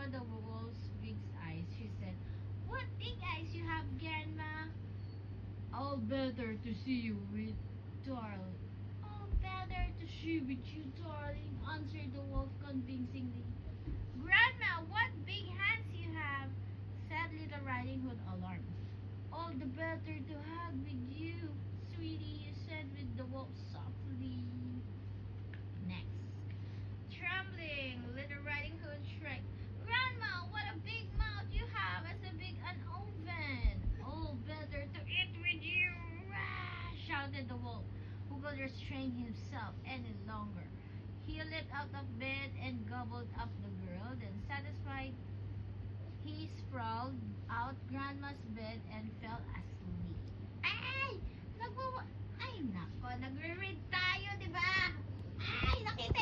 saw the wolf's big eyes, she said, "What big eyes you have, Grandma?" "All better to see you with, darling." "All better to see with you, darling," answered the wolf convincingly. "Grandma, what big hands you have," said Little Riding Hood, alarmed. "All the better to hug with you, sweetie," said with the wolf softly. Next. Trembling, Little Riding Hood shrieked, "Grandma, what a big mouth you have, as big an oven." "All better to eat with you," rah, shouted the wolf, who could restrain himself any longer. He leaped out of bed and gobbled up the girl. Then, satisfied, he sprawled out Grandma's bed and fell asleep. Ay! Ay, nako, nagre-read tayo, di ba? Ay, nakita